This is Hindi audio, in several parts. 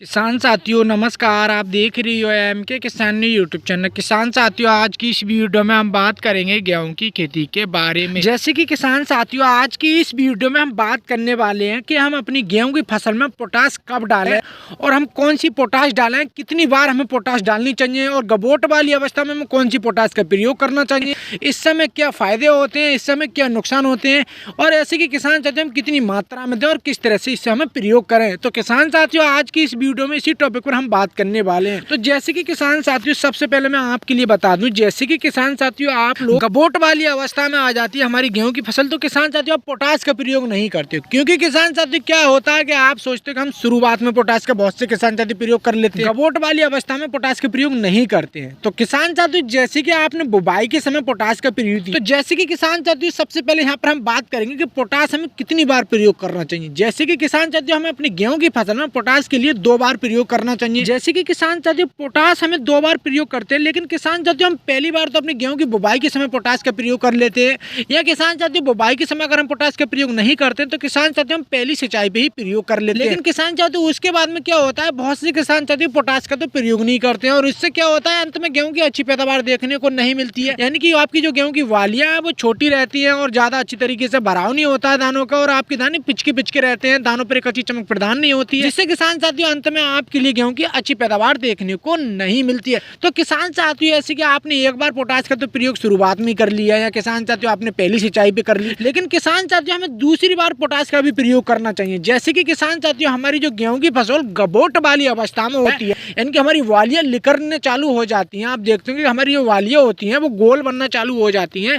किसान साथियों नमस्कार। आप देख रही हो एम के किसान यूट्यूब चैनल। किसान साथियों आज की इस वीडियो में हम बात करेंगे गेहूं की खेती के बारे में। जैसे कि किसान साथियों आज की इस वीडियो में हम बात करने वाले हैं कि हम अपनी गेहूं की फसल में पोटाश कब डालें और हम कौन सी पोटाश डालें, कितनी बार हमें पोटाश डालनी चाहिए और गबोट वाली अवस्था में हमें कौन सी पोटाश का प्रयोग करना चाहिए, इस समय क्या फायदे होते हैं, इस समय क्या नुकसान होते हैं और ऐसे कि किसान साथियों हम कितनी मात्रा में दें और किस तरह से इससे हमें प्रयोग करें। तो किसान साथियों आज की इस वीडियो में इसी टॉपिक पर हम बात करने वाले हैं। तो जैसे कि किसान साथियों सबसे पहले मैं आपके लिए बता दूं, जैसे कि किसान साथियों आप लोग गबोट वाली अवस्था में आ जाती है हमारी गेहूं की फसल, तो किसान साथियों आप पोटाश का प्रयोग नहीं करते हो, क्योंकि किसान साथियों क्या होता है कि आप सोचते हो कि हम शुरुआत में पोटाश का बहुत से किसान साथी प्रयोग कर लेते हैं, गबोट वाली अवस्था में पोटाश का प्रयोग नहीं करते हैं। तो किसान साथियों जैसे कि आपने बुवाई के समय पोटाश का प्रयोग किया, तो जैसे कि किसान साथियों सबसे पहले यहाँ पर हम बात करेंगे कि पोटाश हमें कितनी बार प्रयोग करना चाहिए। जैसे कि किसान साथियों हमें अपनी गेहूं की फसल में पोटाश के लिए 2 बार प्रयोग करना चाहिए। जैसे कि किसान साथियों पोटाश हमें 2 बार प्रयोग करते हैं, लेकिन किसान साथियों हम पहली बार तो अपनी गेहूं की बुवाई के समय पोटाश का प्रयोग कर लेते हैं, या किसान साथियों बुवाई के समय अगर हम पोटाश का प्रयोग नहीं करते तो किसान साथियों हम पहली सिंचाई पे ही प्रयोग कर लेते हैं। लेकिन किसान साथियों उसके बाद में क्या होता है, बहुत से किसान साथियों पोटाश का तो प्रयोग नहीं करते हैं और इससे क्या होता है अंत में गेहूं की अच्छी पैदावार देखने को नहीं मिलती है, यानी कि आपकी जो गेहूं की वालियां है वो छोटी रहती है और ज्यादा अच्छी तरीके से भराव नहीं होता है दानों का, और आपके दाने पिचके रहते हैं, दानों पर एक अच्छी चमक प्रदान नहीं होती है, जिससे किसान साथियों अंत में आपके लिए गेहूं की अच्छी पैदावार देखने को नहीं मिलती है। तो किसान साथियों ऐसे कि आपने एक बार पोटाश का तो प्रयोग शुरुआत में कर लिया या किसान साथियों आपने पहली सिंचाई पे कर ली, लेकिन किसान साथियों हमें दूसरी बार पोटाश का भी प्रयोग करना चाहिए। जैसे कि किसान साथियों हमारी जो गेहूं की फसल गबोट वाली अवस्था में होती है, यानी कि हमारी वालियां निकलने चालू हो जाती हैं, आप देखते हैं कि हमारी जो वालियां होती हैं वो गोल बनना चालू हो जाती हैं,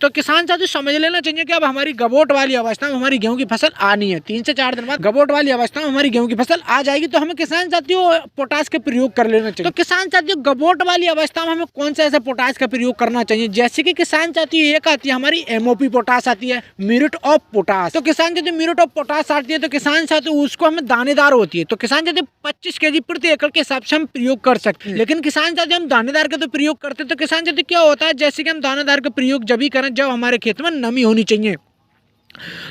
तो किसान साथियों समझ लेना चाहिए कि अब हमारी गबोट वाली अवस्था में हमारी गेहूं की फसल आनी है। 3 से 4 दिन बाद गबोट वाली अवस्था में हमारी गेहूं की फसल आ जाएगी, तो हमें किसान साथियों पोटाश का प्रयोग कर लेना चाहिए। तो किसान साथियों गबोट वाली अवस्था में हमें कौन सा ऐसा पोटाश का प्रयोग करना चाहिए, जैसे कि किसान साथियों एक आती है हमारी एमओपी पोटाश आती है, म्यूरेट ऑफ पोटाश। तो किसान साथियों म्यूरेट ऑफ पोटाश आती है तो किसान साथियों उसको हमें दानेदार होती है, तो किसान साथियों 25 kg प्रति एकड़ के हिसाब से हम प्रयोग कर सकते हैं। लेकिन किसान साथियों हम दानेदार का तो प्रयोग करते हैं, तो किसान साथियों क्या होता है जैसे कि हम दानेदार का प्रयोग जब भी करें जब हमारे खेत में नमी होनी चाहिए,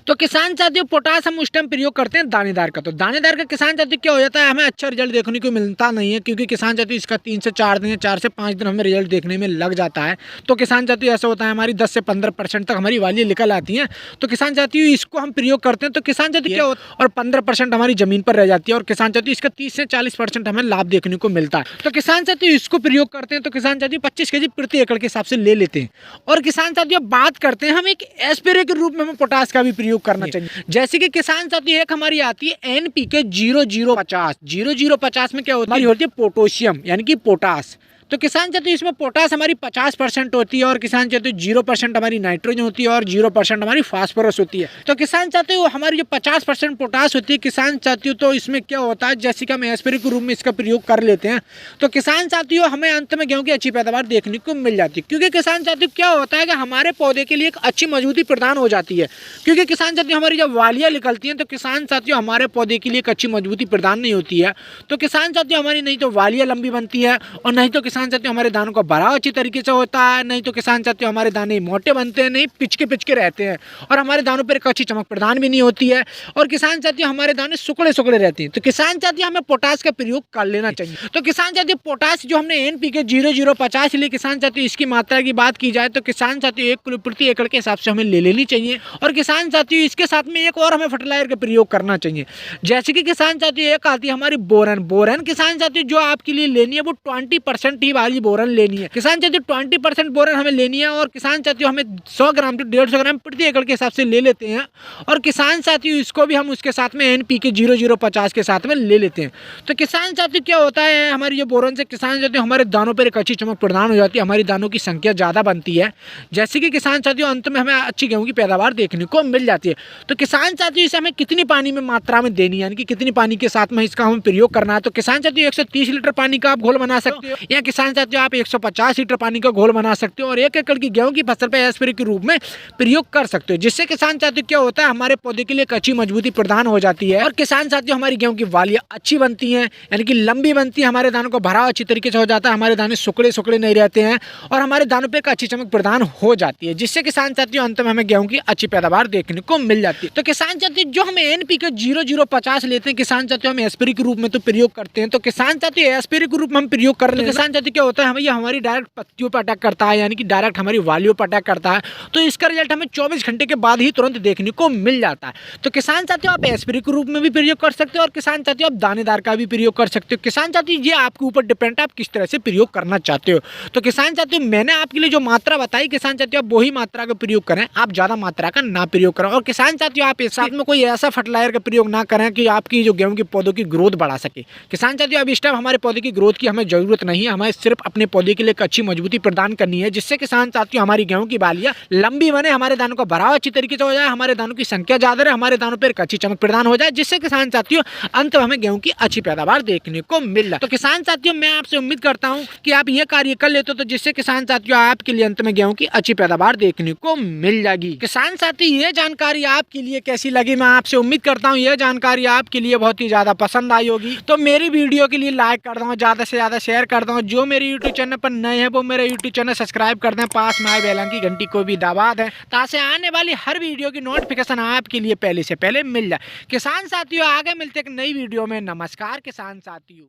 तो किसान साथियों पोटाश हम उस टाइम प्रयोग करते हैं दानेदार का। तो दानेदार का किसान साथियों क्या हो जाता है हमें अच्छा रिजल्ट देखने को मिलता नहीं है, क्योंकि किसान साथियों इसका 3 से 4 दिन या 4 से 5 दिन हमें रिजल्ट देखने में लग जाता है। तो किसान साथियों ऐसा होता है हमारी 10 से 15% तक हमारी वालियां निकल आती हैं, तो किसान साथियों इसको हम प्रयोग करते हैं, तो किसान साथियों क्या होता है और 15% हमारी जमीन पर रह जाती है और किसान साथियों इसका 30 से 40% हमें लाभ देखने को मिलता है। तो किसान साथियों इसको प्रयोग करते हैं, तो किसान साथियों 25 kg प्रति एकड़ के हिसाब से ले लेते हैं। और किसान साथियों बात करते हैं हम एक स्प्रे के रूप में हमें पोटाश का भी प्रयोग करना चाहिए। जैसे कि किसान साथियों एक हमारी आती है एनपीके 0050। 0050 में क्या होती है पोटेशियम यानी कि पोटाश। तो किसान साथियों इसमें पोटाश हमारी 50% होती है और किसान साथियों 0% हमारी नाइट्रोजन होती है और 0% हमारी फास्फोरस होती है। तो किसान साथियों हमारी जो 50% पोटाश होती है किसान साथियों, तो इसमें क्या होता है जैसे कि हम स्प्रे के रूप में इसका प्रयोग कर लेते हैं, तो किसान साथियों हमें अंत में गेहूं की अच्छी पैदावार देखने को मिल जाती है। क्योंकि किसान साथियों क्या होता है कि हमारे पौधे के लिए एक अच्छी मजबूती प्रदान हो जाती है, क्योंकि किसान साथियों हमारी जब वालियां निकलती हैं तो किसान साथियों हमारे पौधे के लिए एक अच्छी मजबूती प्रदान नहीं होती है, तो किसान साथियों हमारी नहीं तो वालियां लंबी बनती है और नहीं तो किसान साथियों हमारे दानों का भराव अच्छी तरीके से होता है, नहीं तो किसान साथियों हमारे दाने मोटे बनते हैं, नहीं पिचके रहते हैं और हमारे दानों पर एक अच्छी चमक प्रदान भी नहीं होती है और किसान साथियों हमारे दाने सुकड़े रहते हैं। तो किसान साथियों हमें पोटाश का प्रयोग कर लेना चाहिए। तो किसान साथियों पोटाश जो हमने एनपीके 0050 लिए किसान साथियों इसकी मात्रा की बात की जाए तो किसान साथियों 1 किलो प्रति एकड़ के हिसाब से हमें ले लेनी चाहिए। और किसान साथियों इसके साथ में एक और हमें फर्टिलाइजर का प्रयोग करना चाहिए, जैसे कि किसान साथियों एक आती है हमारी बोरन। किसान साथियों जो आपके लिए लेनी है वो 20% ही वाली बोरन लेनी है। किसान साथियों 20% बोरन हमें लेनी है और किसान साथियों हमें 100 ग्राम से 150 ग्राम प्रति एकड़ के हिसाब से ले लेते हैं। और किसान साथियों इसको भी हम उसके साथ में एनपीके 0050 के साथ में ले लेते हैं। तो किसान साथियों क्या होता है हमारी जो बोरन से किसान साथियों हमारे दानों पर एक अच्छी चमक प्रदान हो जाती है, हमारी दानों की संख्या ज़्यादा बनती है, जैसे कि किसान साथियों अंत में हमें अच्छी गेहूं की पैदावार देखने को मिल जाती है। तो किसान साथियों इसे हमें कितनी पानी में मात्रा में देनी है, यानी कि कितनी पानी के साथ में इसका हमें प्रयोग करना है, तो किसान साथियों 130 लीटर पानी का आप घोल बना सकते हो, या किसान साथियों आप 150 लीटर पानी का घोल बना सकते हो और 1 एकड़ की गेहूं की फसल पे स्प्रे के रूप में प्रयोग कर सकते हो, जिससे किसान साथियों क्या होता है हमारे पौधे के लिए एक अच्छी मजबूती प्रदान हो जाती है और किसान साथियों हमारी गेहूं की वालियां अच्छी बनती हैं, यानी कि लंबी बनती है, हमारे दानों को भराव अच्छी तरीके से हो जाता है, हमारे दाने सुकड़े नहीं रहते हैं और हमारे दानों पे एक अच्छी चमक प्रदान हो जाती है, जिससे किसान साथियों अंत में हमें गेहूं की अच्छी पैदावार देखने को मिल जाती है। तो किसान साथियों जो हम NPK 0050 लेते हैं किसान साथियों हम स्प्रे के रूप में तो प्रयोग करते हैं, तो किसान साथियों स्प्रे के रूप में हम प्रयोग कर रहे हैं, किसान साथियों क्या होता है हमें हमारी डायरेक्ट पत्तियों पर अटैक करता है, यानी कि डायरेक्ट हमारी वालियों पर अटैक करता है, तो इसका रिजल्ट हमें 24 घंटे के बाद ही तुरंत देखने को मिल जाता है। तो किसान साथियों आप स्प्रे के रूप में भी प्रयोग कर सकते हो और किसान साथियों आप दानेदार का भी प्रयोग कर सकते हो। किसान साथियों ये आपके ऊपर डिपेंड है आप किस तरह से प्रयोग करना चाहते हो। तो किसान साथियों मैंने आपके लिए जो मात्रा बताई किसान साथियों आप वही मात्रा का प्रयोग करें, आप ज्यादा मात्रा का ना प्रयोग करें। और किसान साथियों आप इस साथ में कोई ऐसा फर्टिलाइजर का प्रयोग ना करें कि आपकी जो गेहूं के पौधों की ग्रोथ बढ़ा सके। किसान साथियों अब इस टाइम हमारे पौधे की ग्रोथ की हमें जरूरत नहीं है, हमें सिर्फ अपने पौधे के लिए एक अच्छी मजबूती प्रदान करनी है, जिससे किसान साथियों हमारी गेहूं की बालियां लंबी बने, हमारे दानों का भराव अच्छी तरीके से हो जाए, हमारे दानों की संख्या ज्यादा रहे, हमारे दानों पर एक अच्छी चमक प्रदान हो जाए, जिससे किसान साथियों अंत में हमें गेहूं की अच्छी पैदावार देखने को मिल रहा है। तो किसान साथियों मैं आपसे उम्मीद करता हूं कि आप ये कार्य कर लेते हो, तो जिससे किसान साथियों आपके लिए अंत में गेहूं की अच्छी पैदावार देखने को मिल जाएगी। किसान साथी ये जानकारी आपके लिए कैसी लगी, मैं आपसे उम्मीद करता हूँ ये जानकारी आपके लिए बहुत ही ज्यादा पसंद आई होगी। तो मेरी वीडियो के लिए लाइक कर दो, ज्यादा से ज्यादा शेयर कर दो, जो मेरे यूट्यूब चैनल पर नए हैं वो मेरे यूट्यूब चैनल सब्सक्राइब कर दें, पास में आए बेल की घंटी को भी दबा दें, ताकि आने वाली हर वीडियो की नोटिफिकेशन आपके लिए पहले से पहले मिल जाए। किसान साथियों आगे मिलते एक नई वीडियो में। नमस्कार किसान साथियों।